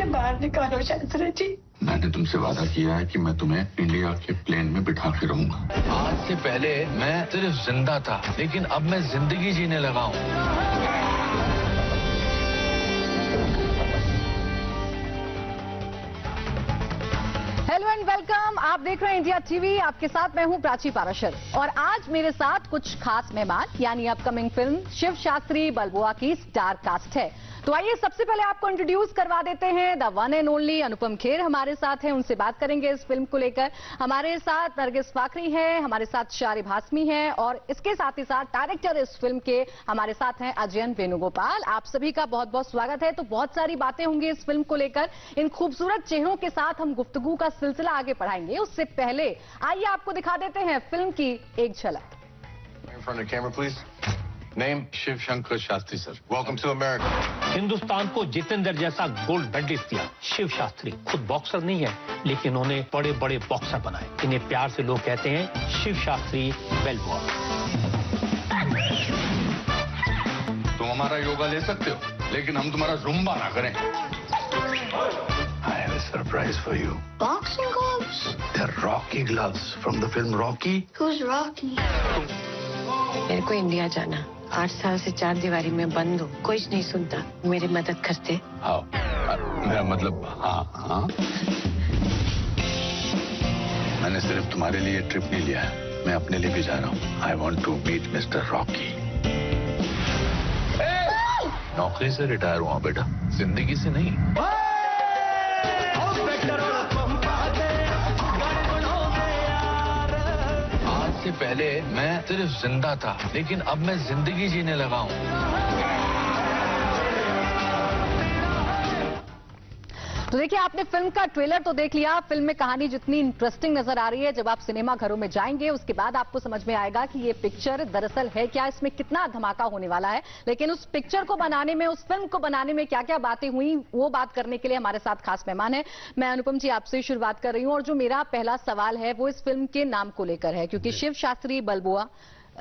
बाहर निकालो शास्त्री जी। मैंने तुमसे वादा किया है कि मैं तुम्हें इंडिया के प्लेन में बिठा के रहूंगा। आज से पहले मैं सिर्फ जिंदा था, लेकिन अब मैं जिंदगी जीने लगा हूँ। हेलो एंड वेलकम, आप देख रहे हैं इंडिया टीवी। आपके साथ मैं हूं प्राची पाराशर और आज मेरे साथ कुछ खास मेहमान यानी अपकमिंग फिल्म शिव शास्त्री बलबुआ की स्टार कास्ट है। तो आइए सबसे पहले आपको इंट्रोड्यूस करवा देते हैं the one and only Anupam Kher हमारे साथ हैं, उनसे बात करेंगे इस फिल्म को लेकर। हमारे साथ नरगिस फाखरी हैं, हमारे साथ शारी भासमी हैं और इसके साथ ही साथ डायरेक्टर इस फिल्म के हमारे साथ हैं अजयन वेणुगोपाल। आप सभी का बहुत बहुत स्वागत है। तो बहुत सारी बातें होंगी इस फिल्म को लेकर। इन खूबसूरत चेहरों के साथ हम गुफ्तगू का सिलसिला आगे बढ़ाएंगे। उससे पहले आइए आपको दिखा देते हैं फिल्म की एक झलक। In front of the camera, please. Name Shiv Shankar Shastri, sir. Welcome to America. Hindustan को जितेंद्र जैसा गोल्ड मेडलिस्ट दिया शिव शास्त्री। खुद बॉक्सर नहीं है, लेकिन उन्हें बड़े बड़े बॉक्सर बनाए। इन्हें प्यार से लोग कहते हैं शिव शास्त्री बेलबुआ। तुम हमारा योगा ले सकते हो, लेकिन हम तुम्हारा जुम्बा ना करें। I have a surprise for you. Boxing gloves? They're Rocky gloves from the film Rocky. Who's Rocky? मेरे को इंडिया जाना। 8 साल से 4 दीवारी में बंद हूँ, कोई नहीं सुनता। मेरी मदद करते? हाँ, मेरा मतलब हाँ। मैंने सिर्फ तुम्हारे लिए ट्रिप नहीं लिया है, मैं अपने लिए भी जा रहा हूँ। I want to meet mister Rocky. नौकरी से रिटायर हुआ बेटा, जिंदगी से नहीं। आज से पहले मैं सिर्फ जिंदा था, लेकिन अब मैं जिंदगी जीने लगा हूँ। तो देखिए, आपने फिल्म का ट्रेलर तो देख लिया। फिल्म में कहानी जितनी इंटरेस्टिंग नजर आ रही है, जब आप सिनेमा घरों में जाएंगे उसके बाद आपको समझ में आएगा कि ये पिक्चर दरअसल है क्या, इसमें कितना धमाका होने वाला है। लेकिन उस पिक्चर को बनाने में, उस फिल्म को बनाने में क्या क्या बातें हुई, वो बात करने के लिए हमारे साथ खास मेहमान है। मैं अनुपम जी आपसे शुरुआत कर रही हूँ और जो मेरा पहला सवाल है वो इस फिल्म के नाम को लेकर है, क्योंकि शिव शास्त्री बलबुआ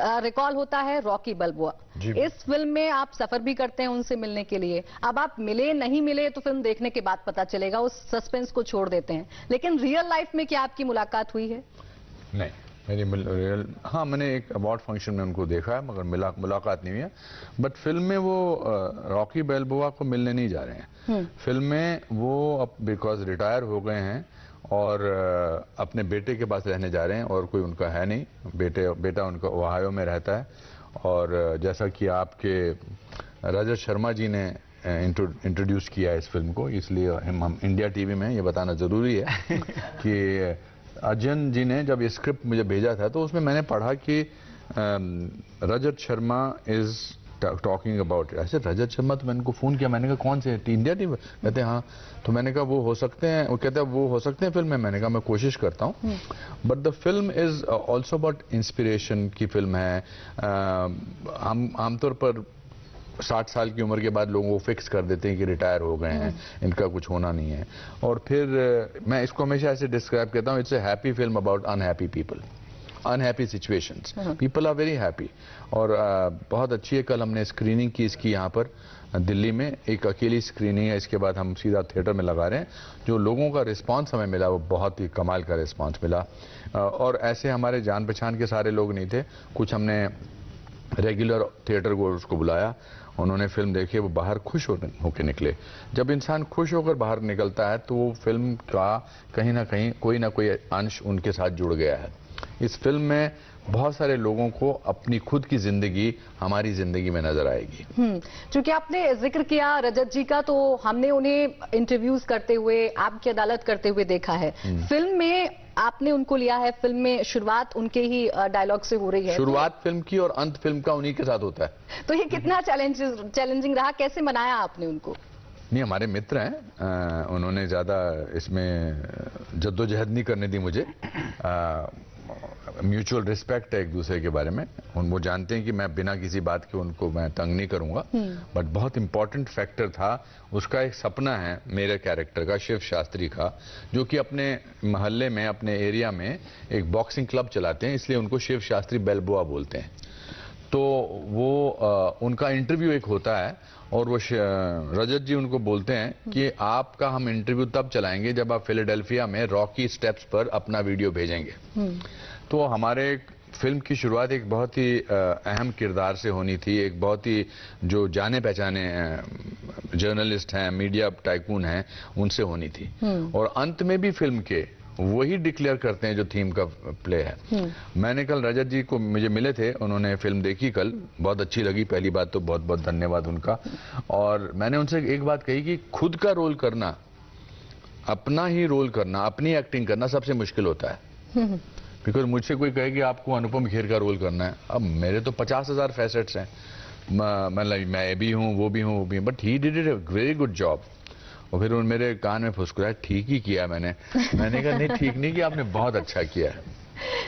रिकॉल होता है रॉकी बलबुआ। इस फिल्म में आप सफर भी करते हैं उनसे मिलने के लिए। अब आप मिले नहीं मिले तो फिल्म देखने के बाद पता चलेगा, उस सस्पेंस को छोड़ देते हैं। लेकिन रियल लाइफ में क्या आपकी मुलाकात हुई है? नहीं, मेरी हाँ, मैंने एक अवार्ड फंक्शन में उनको देखा है, मगर मुलाकात नहीं हुई है। बट फिल्म में वो रॉकी बलबुआ को मिलने नहीं जा रहे हैं। फिल्म में वो अब बिकॉज रिटायर हो गए हैं और अपने बेटे के पास रहने जा रहे हैं, और कोई उनका है नहीं। बेटा उनका ओहायो में रहता है। और जैसा कि आपके रजत शर्मा जी ने इंट्रोड्यूस किया है इस फिल्म को, इसलिए हम इंडिया टीवी में ये बताना ज़रूरी है कि अजयन जी ने जब ये स्क्रिप्ट मुझे भेजा था तो उसमें मैंने पढ़ा कि Rajat Sharma is talking about. ऐसे रजत शर्मा, तो मैंने उनको फ़ोन किया, मैंने कहा कौन से इंडिया टीवी? कहते हैं हाँ। तो मैंने कहा वो हो सकते हैं, वो कहते हैं वो हो सकते हैं फिल्म में। मैंने कहा मैं कोशिश करता हूँ। But the film is also about inspiration की फिल्म है। हम आमतौर पर 60 साल की उम्र के बाद लोगों को फिक्स कर देते हैं कि रिटायर हो गए हैं, इनका कुछ होना नहीं है। और फिर मैं इसको हमेशा ऐसे डिस्क्राइब करता हूँ, it's a happy film about unhappy people, unhappy situations. People are very happy. और बहुत अच्छी है। कल हमने स्क्रीनिंग की इसकी यहाँ पर दिल्ली में, एक अकेली स्क्रीनिंग है। इसके बाद हम सीधा थिएटर में लगा रहे हैं। जो लोगों का रिस्पांस हमें मिला वो बहुत ही कमाल का रिस्पांस मिला। और ऐसे हमारे जान पहचान के सारे लोग नहीं थे, कुछ हमने रेगुलर थिएटर को उसको बुलाया, उन्होंने फिल्म देखी, वो बाहर खुश होकर निकले। जब इंसान खुश होकर बाहर निकलता है तो वो फिल्म का कहीं ना कहीं कोई ना कोई अंश उनके साथ जुड़ गया है। इस फिल्म में बहुत सारे लोगों को अपनी खुद की जिंदगी हमारी जिंदगी में नजर आएगी। चूंकि आपने जिक्र किया रजत जी का, तो हमने उन्हें इंटरव्यूज करते हुए, आपकी अदालत करते हुए देखा है। फिल्म में आपने उनको लिया है। फिल्म में शुरुआत उनके ही डायलॉग से हो रही है। शुरुआत फिल्म की और अंत फिल्म का उन्हीं के साथ होता है। तो ये कितना चैलेंजिंग रहा, कैसे मनाया आपने उनको? नहीं, हमारे मित्र हैं, उन्होंने ज़्यादा इसमें जद्दोजहद नहीं करने दी मुझे। म्यूचुअल रिस्पेक्ट है एक दूसरे के बारे में। वो जानते हैं कि मैं बिना किसी बात के उनको मैं तंग नहीं करूंगा। बट बहुत इंपॉर्टेंट फैक्टर था, उसका एक सपना है मेरे कैरेक्टर का, शिव शास्त्री का, जो कि अपने मोहल्ले में, अपने एरिया में एक बॉक्सिंग क्लब चलाते हैं, इसलिए उनको शिव शास्त्री बेलबुआ बोलते हैं। तो वो उनका इंटरव्यू एक होता है और वो रजत जी उनको बोलते हैं कि आपका हम इंटरव्यू तब चलाएंगे जब आप फिलाडेल्फिया में रॉकी स्टेप्स पर अपना वीडियो भेजेंगे। तो हमारे फिल्म की शुरुआत एक बहुत ही अहम किरदार से होनी थी, एक बहुत ही जो जाने पहचाने जर्नलिस्ट हैं, मीडिया टाइकून हैं, उनसे होनी थी। और अंत में भी फिल्म के वही डिक्लेयर करते हैं जो थीम का प्ले है। मैंने कल रजत जी को मुझे मिले थे, उन्होंने फिल्म देखी कल, बहुत अच्छी लगी। पहली बात तो बहुत बहुत धन्यवाद उनका। और मैंने उनसे एक बात कही कि खुद का रोल करना, अपना ही रोल करना, अपनी एक्टिंग करना सबसे मुश्किल होता है। बिकॉज मुझसे कोई कहे कि आपको अनुपम खेर का रोल करना है, अब मेरे तो 50,000 फैसेट्स हैं, मतलब मैं भी हूँ, वो भी हूँ, वो भी हूँ, but he did it a very good job. और फिर मेरे कान में फुसकुराया, ठीक ही किया मैंने कहा नहीं, ठीक नहीं किया, आपने बहुत अच्छा किया है।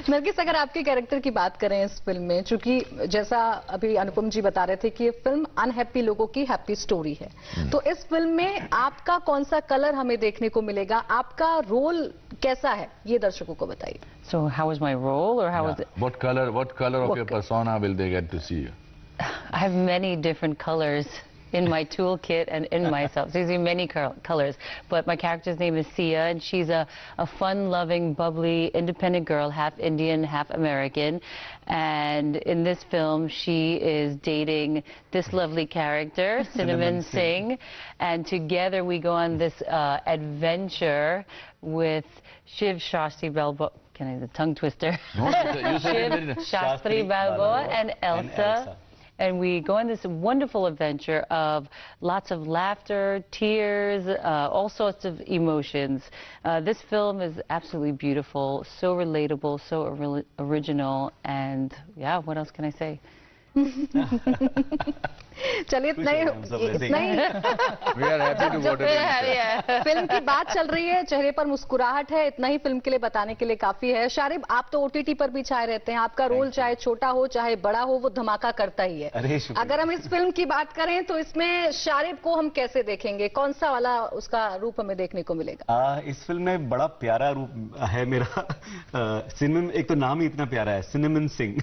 नरगिस, अगर आपके कैरेक्टर की बात करें इस फिल्म में, चूंकि जैसा अभी अनुपम जी बता रहे थे कि ये फिल्म अनहैप्पी लोगों की हैप्पी स्टोरी है, तो इस फिल्म में आपका कौन सा कलर हमें देखने को मिलेगा, आपका रोल कैसा है, ये दर्शकों को बताइए। So how was my role, or how was it? What color of your persona will they get to see you? I have many different colors in my toolkit and in myself. So you see many colors, but my character's name is Sia, and she's a fun-loving, bubbly, independent girl, half Indian, half American. And in this film, she is dating this lovely character, Cinnamon Singh, and together we go on this adventure with Shiv Shastri Balboa. Can I the tongue twister? No, you said it Shiv Shastri Balboa and Elsa. And we go on this wonderful adventure of lots of laughter, tears, all sorts of emotions. This film is absolutely beautiful, so relatable, so original, and yeah, what else can I say? चलिए इतना ही We are happy to whatever you say. Film की बात चल रही है, चेहरे पर मुस्कुराहट है, इतना ही फिल्म के लिए बताने के लिए काफी है। शारिब, आप तो ओटीटी पर भी छाए रहते हैं, आपका रोल चाहे छोटा हो चाहे बड़ा हो, वो धमाका करता ही है। अगर हम इस फिल्म की बात करें तो इसमें शारिब को हम कैसे देखेंगे, कौन सा वाला उसका रूप हमें देखने को मिलेगा? इस फिल्म में बड़ा प्यारा रूप है मेरा। सिनेमन, एक तो नाम ही इतना प्यारा है, सिनेमन सिंह,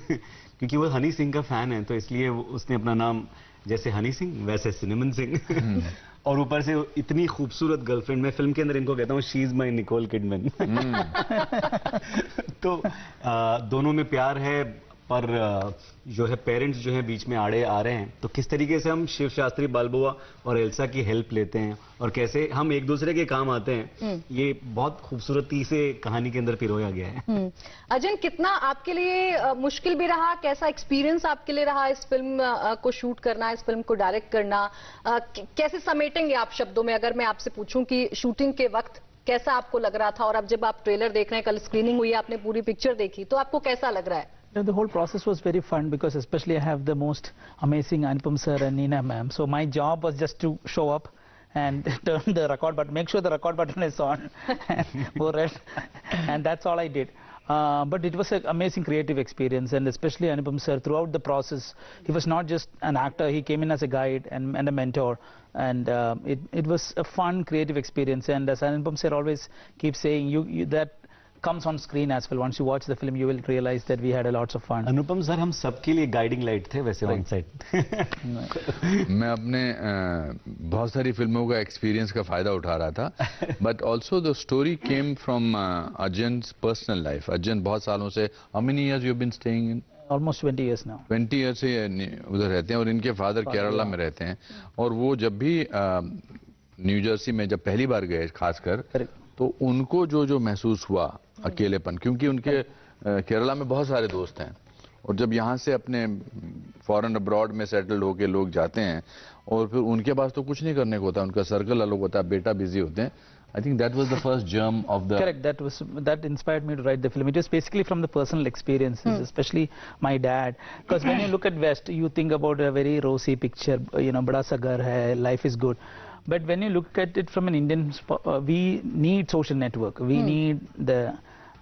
क्योंकि वो हनी सिंह का फैन है, तो इसलिए उसने अपना नाम जैसे हनी सिंह वैसे सिनेमन सिंह। और ऊपर से इतनी खूबसूरत गर्लफ्रेंड, मैं फिल्म के अंदर इनको कहता हूँ she is my Nicole Kidman. तो दोनों में प्यार है, पर जो है पेरेंट्स जो है बीच में आड़े आ रहे हैं, तो किस तरीके से हम शिव शास्त्री बालबुआ और एल्सा की हेल्प लेते हैं और कैसे हम एक दूसरे के काम आते हैं, ये बहुत खूबसूरती से कहानी के अंदर पिरोया गया है। अजन, कितना आपके लिए मुश्किल भी रहा, कैसा एक्सपीरियंस आपके लिए रहा इस फिल्म को शूट करना, इस फिल्म को डायरेक्ट करना, कैसे समेटेंगे आप शब्दों में? अगर मैं आपसे पूछूं कि शूटिंग के वक्त कैसा आपको लग रहा था, और अब जब आप ट्रेलर देख रहे हैं, कल स्क्रीनिंग हुई, आपने पूरी पिक्चर देखी, तो आपको कैसा लग रहा है? The whole process was very fun because especially I have the most amazing Anupam sir and Neena ma'am. So my job was just to show up and turn the record button, make sure the record button is on, and go red, and that's all I did. But it was an amazing creative experience, and especially Anupam sir, throughout the process, he was not just an actor, he came in as a guide and a mentor, and it was a fun creative experience. And as Anupam sir always keeps saying, that comes on screen as well. Once you watch the film, you will realize that we had a lots of fun. Anupam sir हम सबके लिए guiding light थे वैसे on set. मैं अपने बहुत सारी फिल्मों का एक्सपीरियंस का फायदा उठा रहा था, but also the story came from Arjun's personal life. Arjun बहुत सालों से, how many years you been staying in? Almost 20 years now. 20 years से उधर रहते हैं, और इनके फादर केरला में रहते हैं, और वो जब भी न्यू जर्सी में जब पहली बार गए खासकर, तो उनको जो महसूस हुआ अकेलेपन, क्योंकि उनके केरला में बहुत सारे दोस्त हैं, और जब यहाँ से अपने फॉरेन अब्रॉड में सेटल्ड होके लोग जाते हैं, और फिर उनके पास तो कुछ नहीं करने को होता, उनका सर्कल अलग होता है, बेटा बिजी होते हैं। I think that was the first germ of the... Correct, that inspired me to write the film. It was basically from the personal experiences, especially my dad. Because when you look at West, you think about a very rosy picture, you know, bada sa ghar hai, life is good. But when you look at it from an Indian, we need social network. We need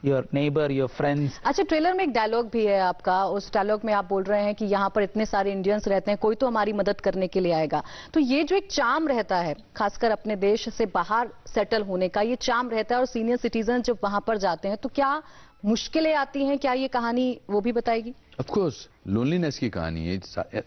your neighbor, your friends. अच्छा, trailer में एक dialogue भी है आपका, उस dialogue में आप बोल रहे हैं कि यहाँ पर इतने सारे इंडियंस रहते हैं, कोई तो हमारी मदद करने के लिए आएगा। तो ये जो एक चार्म रहता है, खासकर अपने देश से बाहर सेटल होने का, ये चार्म रहता है, और सीनियर सिटीजन जब वहां पर जाते हैं, तो क्या मुश्किलें आती हैं, क्या ये कहानी वो भी बताएगी? ऑफ कोर्स लोनलीनेस की कहानी है।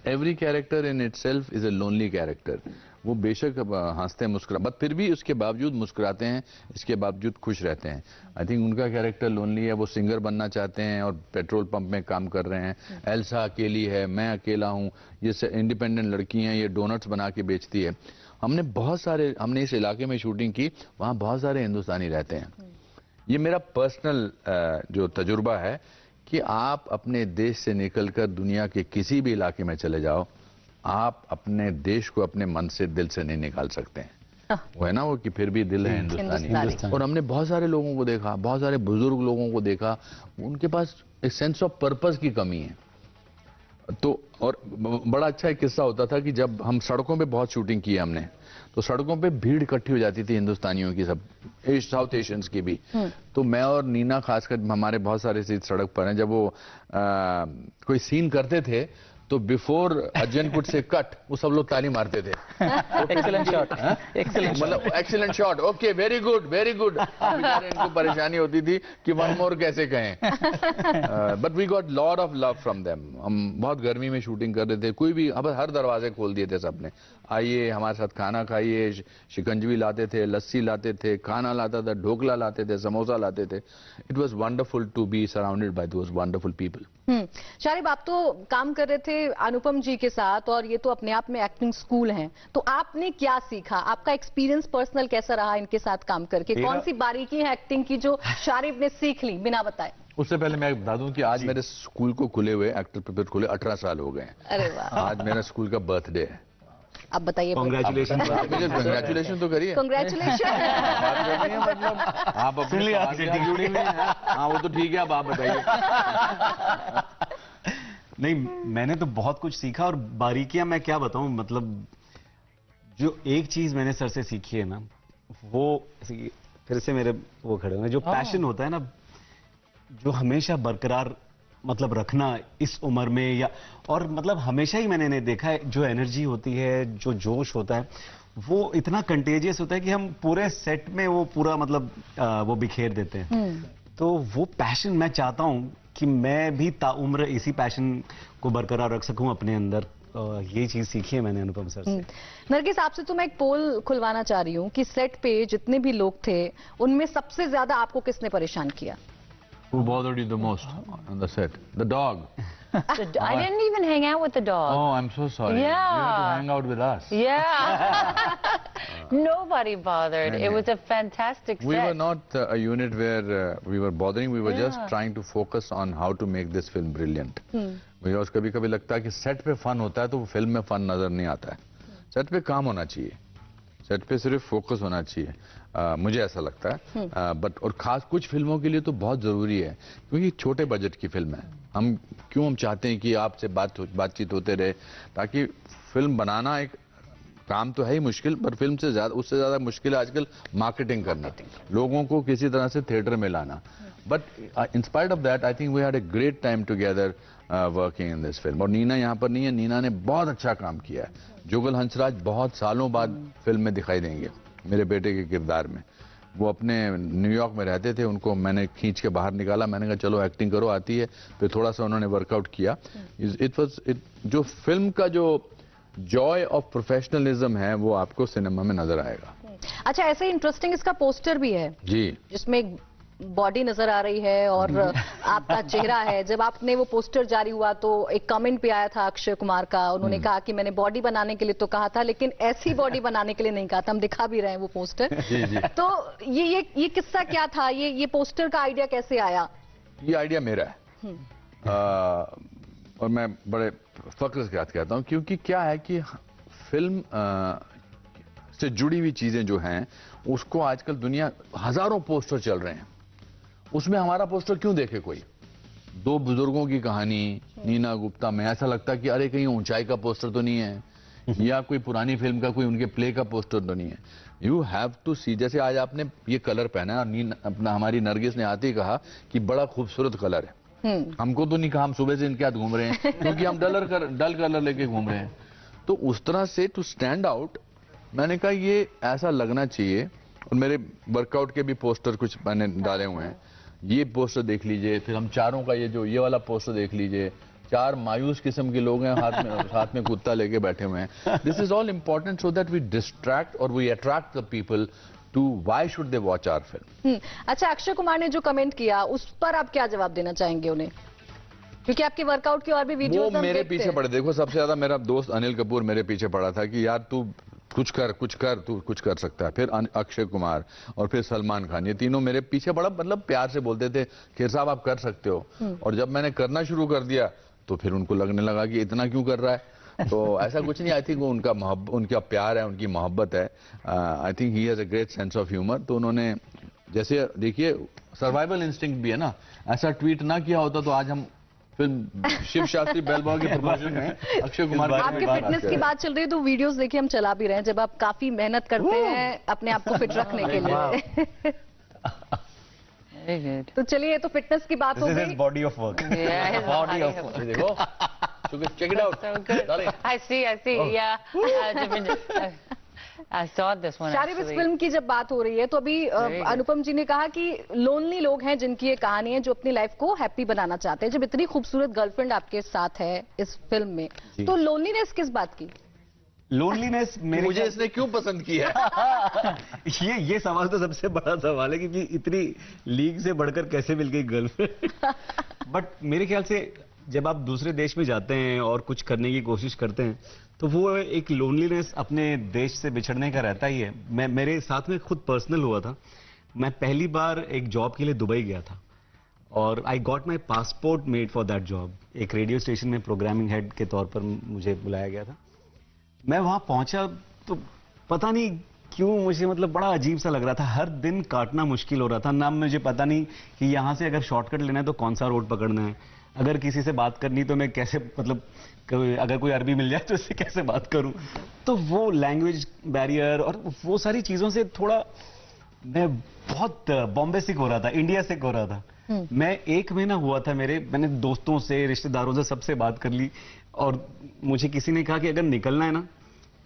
Every character in itself is a lonely character. वो बेशक हंसते हैं मुस्कुरा, बट फिर भी उसके बावजूद मुस्कुराते हैं, इसके बावजूद खुश रहते हैं। आई थिंक उनका कैरेक्टर लोनली है। वो सिंगर बनना चाहते हैं और पेट्रोल पंप में काम कर रहे हैं। एल्सा अकेली है, मैं अकेला हूँ, ये इंडिपेंडेंट लड़की हैं, ये डोनट्स बना के बेचती है। हमने इस इलाके में शूटिंग की, वहाँ बहुत सारे हिंदुस्तानी रहते हैं। ये मेरा पर्सनल जो तजुर्बा है कि आप अपने देश से निकलकर दुनिया के किसी भी इलाके में चले जाओ, आप अपने देश को अपने मन से, दिल से नहीं निकाल सकते हैं। वो है ना वो कि फिर भी दिल है हिंदुस्तानी। और हमने बहुत सारे लोगों को देखा, बहुत सारे बुजुर्ग लोगों को देखा, उनके पास एक सेंस ऑफ पर्पस की कमी है। तो और बड़ा अच्छा एक किस्सा होता था कि जब हम सड़कों पे बहुत शूटिंग की हमने, तो सड़कों पे भीड़ इकट्ठी हो जाती थी हिंदुस्तानियों की, सब साउथ एशियंस की भी। तो मैं और नीना खासकर, हमारे बहुत सारे सीट सड़क पर हैं, जब वो कोई सीन करते थे तो before Arjun could say cut, वो सब लोग ताली मारते थे। Excellent shot. Excellent मतलब excellent shot, okay, very good very good. इनको परेशानी होती थी कि वन मोर कैसे कहें। But we got lot of love from them. हम बहुत गर्मी में शूटिंग कर रहे थे, कोई भी, अब हर दरवाजे खोल दिए थे सबने, आइए हमारे साथ खाना खाइए। शिकंजवी लाते थे, लस्सी लाते थे, खाना लाता था, ढोकला लाते थे, समोसा लाते थे। It was wonderful to be surrounded by those wonderful people. Sharib, आप तो काम कर रहे थे अनुपम जी के साथ, और ये तो अपने आप में एक्टिंग स्कूल हैं, तो आपने क्या सीखा? आपका एक्सपीरियंस पर्सनल कैसा रहा इनके साथ काम करके? कौन सी बारीकी है एक्टिंग की जो शारिब ने सीख ली बिना बताए? उससे पहले मैं बता दूं कि आज मेरे स्कूल को खुले हुए, एक्टर प्रिपेयर खुले 18 साल हो गए हैं। अरे वाह, आज मेरा स्कूल का बर्थडे है। अब बताइए। कांग्रेचुलेशन। कंग्रेचुलेशन तो करिए। कांग्रेचुलेशन। मतलब आप अपनी जुड़ी हुई हैं। हाँ वो तो ठीक है, अब आप बताइए। नहीं, मैंने तो बहुत कुछ सीखा, और बारीकियां मैं क्या बताऊं, मतलब जो एक चीज मैंने सर से सीखी है ना, वो फिर से मेरे वो खड़े हुए, जो पैशन होता है ना, जो हमेशा बरकरार मतलब रखना इस उम्र में, या और मतलब हमेशा ही मैंने देखा है, जो एनर्जी होती है, जो जोश होता है, वो इतना कंटेजियस होता है कि हम पूरे सेट में वो पूरा मतलब वो बिखेर देते हैं। तो वो पैशन मैं चाहता हूं कि मैं भी ताउम्र इसी पैशन को बरकरार रख सकूं अपने अंदर। ये चीज सीखी है मैंने अनुपम सर से। नरगिस, आपसे तो मैं एक पोल खुलवाना चाह रही हूँ कि सेट पे जितने भी लोग थे, उनमें सबसे ज्यादा आपको किसने परेशान किया? Who bothered you the most on the set? The dog. I didn't even hang out with the dog. Oh, I'm so sorry. Yeah. You have to hang out with us. Yeah. Nobody bothered. No, It no. was a fantastic We set. were not a unit where we were bothering. We were just Yeah. trying to focus on how to make this film brilliant. मुझे कभी कभी लगता है कि set पे fun होता है तो वो फिल्म में फन नजर नहीं आता है। सेट पे काम होना चाहिए, सेट पे सिर्फ फोकस होना चाहिए। मुझे ऐसा लगता है। बट और खास कुछ फिल्मों के लिए तो बहुत जरूरी है, क्योंकि छोटे बजट की फिल्म है। हम चाहते हैं कि आपसे बातचीत होते रहे, ताकि फिल्म बनाना एक काम तो है ही मुश्किल, पर फिल्म से ज्यादा, उससे ज्यादा मुश्किल है आजकल मार्केटिंग करना, लोगों को किसी तरह से थिएटर में लाना। But in spite of that I think we had a great time together working in this film. और नीना यहाँ पर नहीं है, नीना ने बहुत अच्छा काम किया है। जुगल हंसराज बहुत सालों बाद फिल्म में दिखाई देंगे मेरे बेटे के किरदार में। वो अपने न्यूयॉर्क में रहते थे, उनको मैंने खींच के बाहर निकाला, मैंने कहा चलो एक्टिंग करो, आती है। फिर थोड़ा सा उन्होंने वर्कआउट किया। जो फिल्म का जो जॉय ऑफ प्रोफेशनलिज्म है वो आपको सिनेमा में नजर आएगा। अच्छा, ऐसे इंटरेस्टिंग इसका पोस्टर भी है जी, जिसमें एक बॉडी नजर आ रही है और आपका चेहरा है। जब आपने वो पोस्टर जारी हुआ तो एक कमेंट भी आया था अक्षय कुमार का, उन्होंने कहा कि मैंने बॉडी बनाने के लिए तो कहा था, लेकिन ऐसी बॉडी बनाने के लिए नहीं कहा था। हम दिखा भी रहे हैं वो पोस्टर। जी, जी। तो ये किस्सा क्या था? ये पोस्टर का आइडिया कैसे आया? ये आइडिया मेरा है। और मैं बड़े फख्र के साथ कहता हूँ, क्योंकि क्या है कि फिल्म से जुड़ी हुई चीजें जो हैं, उसको आजकल दुनिया, हजारों पोस्टर चल रहे हैं, उसमें हमारा पोस्टर क्यों देखे कोई? दो बुजुर्गों की कहानी, नीना गुप्ता में ऐसा लगता है कि अरे कहीं ऊंचाई का पोस्टर तो नहीं है, या कोई पुरानी फिल्म का कोई उनके प्ले का पोस्टर तो नहीं है। यू हैव टू सी। जैसे आज आपने ये कलर पहना है, और अपना हमारी नरगिस ने आते ही कहा कि बड़ा खूबसूरत कलर है। हमको तो नहीं कहा, हम सुबह से इनके हाथ घूम रहे हैं क्योंकि हम डल कलर लेके घूम रहे हैं। तो उस तरह से टू स्टैंड आउट, मैंने कहा ये ऐसा लगना चाहिए। और मेरे वर्कआउट के भी पोस्टर कुछ मैंने डाले हुए हैं, ये पोस्टर देख लीजिए, फिर हम चारों का ये वाला पोस्टर देख लीजिए, 4 मायूस किस्म के लोग हैं, हाथ में कुत्ता लेके बैठे हुए हैं. This is all important so that we distract और we attract the people to why should they watch our film. अच्छा, अक्षय कुमार ने जो कमेंट किया उस पर आप क्या जवाब देना चाहेंगे उन्हें, क्योंकि आपके वर्कआउट की और भी वीडियोस वो मेरे पीछे पड़े. देखो, सबसे ज्यादा मेरा दोस्त अनिल कपूर मेरे पीछे पड़ा था कि यार तू कुछ कर, तू कुछ कर सकता है. फिर अक्षय कुमार और फिर सलमान खान, ये तीनों मेरे पीछे बड़ा मतलब प्यार से बोलते थे खेर साहब आप कर सकते हो. और जब मैंने करना शुरू कर दिया तो फिर उनको लगने लगा कि इतना क्यों कर रहा है. तो ऐसा कुछ नहीं. आई थिंक वो उनका प्यार है, उनकी मोहब्बत है. I think he has a great sense of humour. तो उन्होंने जैसे देखिए सर्वाइवल इंस्टिंक्ट भी है ना, ऐसा ट्वीट ना किया होता तो आज हम फिल्म शिव शास्त्री बैल बुआ के प्रमोशन में अक्षय कुमार आपके फिटनेस की बात चल रही है तो वीडियोस देखिए हम चला भी रहे हैं जब आप काफी मेहनत करते हैं अपने आप को फिट रखने के लिए. Very good. तो चलिए, तो फिटनेस की बात हो गई. Body of work. Yeah, his Body of work. देखो, check it out. So good. I see. Yeah. Different. I saw this one Sharib, इस actually. फिल्म की जब बात हो रही है तो अभी अनुपम जी ने कहा कि लोनली लोग हैं जिनकी ये कहानी है जो अपनी लाइफ को हैप्पी बनाना चाहते हैं. जब इतनी खूबसूरत गर्लफ्रेंड आपके साथ है इस फिल्म में, तो लोनलीनेस किस बात की? लोनलीनेस मुझे इसने क्यों पसंद किया? ये सवाल तो सबसे बड़ा सवाल है कि इतनी लीग से बढ़कर कैसे मिल गई गर्लफ्रेंड. बट मेरे ख्याल से जब आप दूसरे देश में जाते हैं और कुछ करने की कोशिश करते हैं तो वो एक लोनलीनेस अपने देश से बिछड़ने का रहता ही है. मेरे साथ में खुद पर्सनल हुआ था. मैं पहली बार एक जॉब के लिए दुबई गया था और I got my passport made for that job. एक रेडियो स्टेशन में प्रोग्रामिंग हेड के तौर पर मुझे बुलाया गया था. मैं वहां पहुंचा तो पता नहीं क्यों मुझे मतलब बड़ा अजीब सा लग रहा था. हर दिन काटना मुश्किल हो रहा था. ना मुझे पता नहीं कि यहाँ से अगर शॉर्टकट लेना है तो कौन सा रोड पकड़ना है. अगर किसी से बात करनी तो मैं कैसे मतलब अगर कोई अरबी मिल जाए तो उससे कैसे बात करूं. तो वो लैंग्वेज बैरियर और वो सारी चीजों से थोड़ा मैं बहुत बॉम्बे सिक हो रहा था, इंडिया सिक हो रहा था. मैं 1 महीना हुआ था मैंने दोस्तों से रिश्तेदारों से सबसे बात कर ली और मुझे किसी ने कहा कि अगर निकलना है ना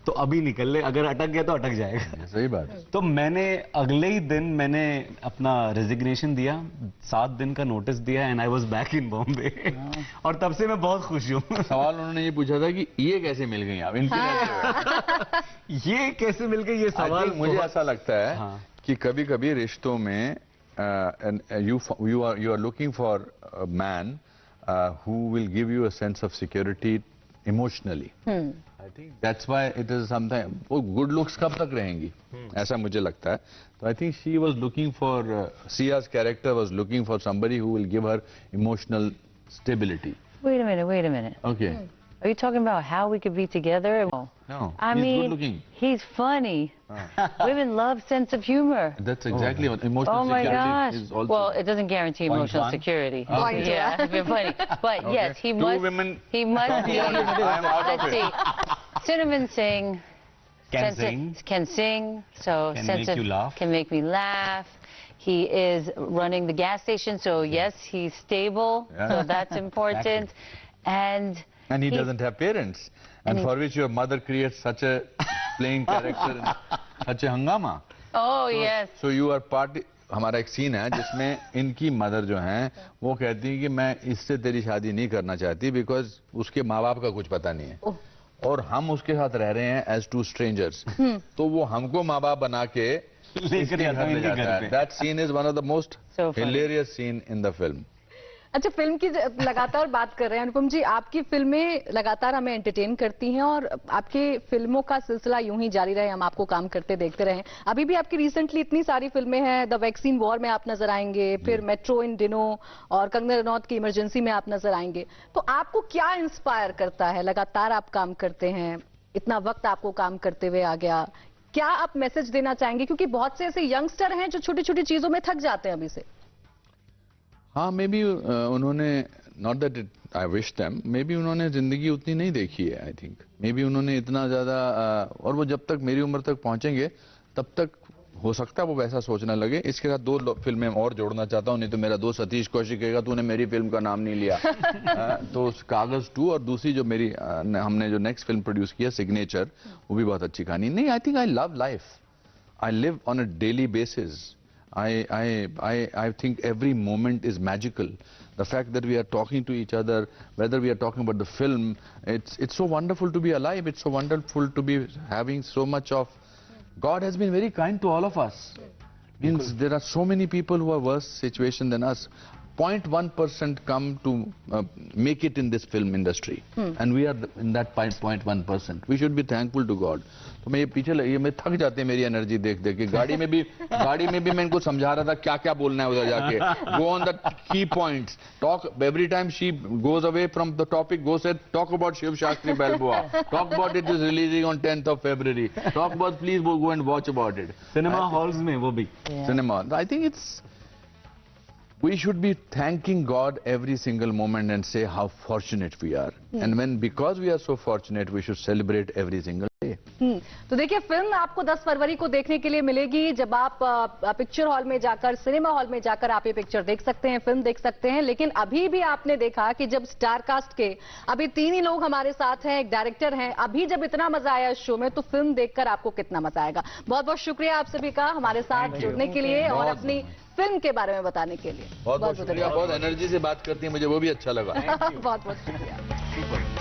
तो अभी निकल ले, अगर अटक गया तो अटक जाएगा. सही बात. तो मैंने अगले ही दिन मैंने अपना रेजिग्नेशन दिया, 7 दिन का नोटिस दिया and I was back in Bombay. और तब से मैं बहुत खुश हूँ. सवाल उन्होंने ये पूछा था कि ये कैसे मिल गई आप, ये कैसे मिल गई, ये सवाल मुझे ऐसा लगता है कि कभी कभी रिश्तों में you are looking for a man who will give you a sense of security emotionally. I think that's why it is something. वो good looks कब तक रहेंगी, ऐसा मुझे लगता है. तो I think she was looking for Sia's character was looking for somebody who will give her emotional stability. Wait a minute. Okay. Are you talking about how we could be together? No. I he's mean, good looking. he's funny. Women love sense of humor. That's exactly what emotional Oh my security gosh. is also. Well, it doesn't guarantee Point emotional one. security. Point Yeah, two. it's been funny. But yes, he Two must. women. He must be. I'm out of Let's it. see. Cinnamon Singh Can sing. Can sing. So Can sense make of you laugh. can make me laugh. He is running the gas station, so yes, he's stable. Yeah. So that's important. And And he doesn't have parents, and for which your mother creates such a playing character, and such a hangama. oh yes. So you are part. हमारा एक scene है जिसमें इनकी mother जो हैं वो कहती हैं कि मैं इससे तेरी शादी नहीं करना चाहती बिकॉज उसके माँ बाप का कुछ पता नहीं है और हम उसके साथ रह रहे हैं एज टू स्ट्रेंजर्स. तो वो हमको माँ बाप बना के लेकर जाता है इनके घर पे. That scene is one of the most So funny. Hilarious scene in the film. अच्छा, फिल्म की लगातार बात कर रहे हैं अनुपम जी, आपकी फिल्में लगातार हमें एंटरटेन करती हैं और आपके फिल्मों का सिलसिला यूं ही जारी रहे, हम आपको काम करते देखते रहें. अभी भी आपकी रिसेंटली इतनी सारी फिल्में हैं. द वैक्सीन वॉर में आप नजर आएंगे, फिर मेट्रो इन डिनो और कंगना रनौत की इमरजेंसी में आप नजर आएंगे. तो आपको क्या इंस्पायर करता है? लगातार आप काम करते हैं, इतना वक्त आपको काम करते हुए आ गया, क्या आप मैसेज देना चाहेंगे? क्योंकि बहुत से ऐसे यंगस्टर हैं जो छोटी छोटी चीजों में थक जाते हैं अभी से. हाँ, मे बी उन्होंने not that I wish them, may be उन्होंने जिंदगी उतनी नहीं देखी है. आई थिंक मे बी उन्होंने इतना ज्यादा और वो जब तक मेरी उम्र तक पहुंचेंगे तब तक हो सकता है वो वैसा सोचने लगे. इसके साथ 2 फिल्में और जोड़ना चाहता हूँ, नहीं तो मेरा दोस्त सतीश कौशिक कहेगा तूने मेरी फिल्म का नाम नहीं लिया. तो कागज 2 और दूसरी जो मेरी हमने जो नेक्स्ट फिल्म प्रोड्यूस किया सिग्नेचर, वो भी बहुत अच्छी कहानी. नहीं, I think I love life. I live on a daily basis. I think every moment is magical. The fact that we are talking to each other, whether we are talking about the film, it's so wonderful to be alive. It's so wonderful to be having so much of. God has been very kind to all of us. Means there are so many people who are worse situation than us. 0.1% come to make it in this film industry, and we are in that 0.1%. We should be thankful to God. तो मैं ये पीछे ये मैं थक जाते हैं मेरी एनर्जी देख देख के गाड़ी में भी मैं इनको समझा रहा था क्या क्या बोलना है उधर जाके. Go on the key points. Talk every time she goes away from the topic. Go said talk about Shiv Shastri Balboa. Talk about it is releasing on 10th of February. Talk about please go and watch about it. Cinema halls में वो भी. Cinema. I think it's. We should be thanking God every single moment and say how fortunate we are. And because we are so fortunate, we should celebrate every single day. तो देखिए film आपको 10 फरवरी को देखने के लिए मिलेगी जब आप पिक्चर हॉल में जाकर सिनेमा हॉल में जाकर आप ये पिक्चर देख सकते हैं, फिल्म देख सकते हैं. लेकिन अभी भी आपने देखा कि जब स्टार कास्ट के अभी 3 ही लोग हमारे साथ हैं, एक डायरेक्टर हैं, अभी जब इतना मजा आया इस शो में तो फिल्म देखकर आपको कितना मजा आएगा. बहुत बहुत शुक्रिया आप सभी का हमारे साथ जुड़ने के लिए और अपनी फिल्म के बारे में बताने के लिए. बहुत शुक्रिया. बहुत एनर्जी से बात करती है, मुझे वो भी अच्छा लगा. बहुत बहुत शुक्रिया.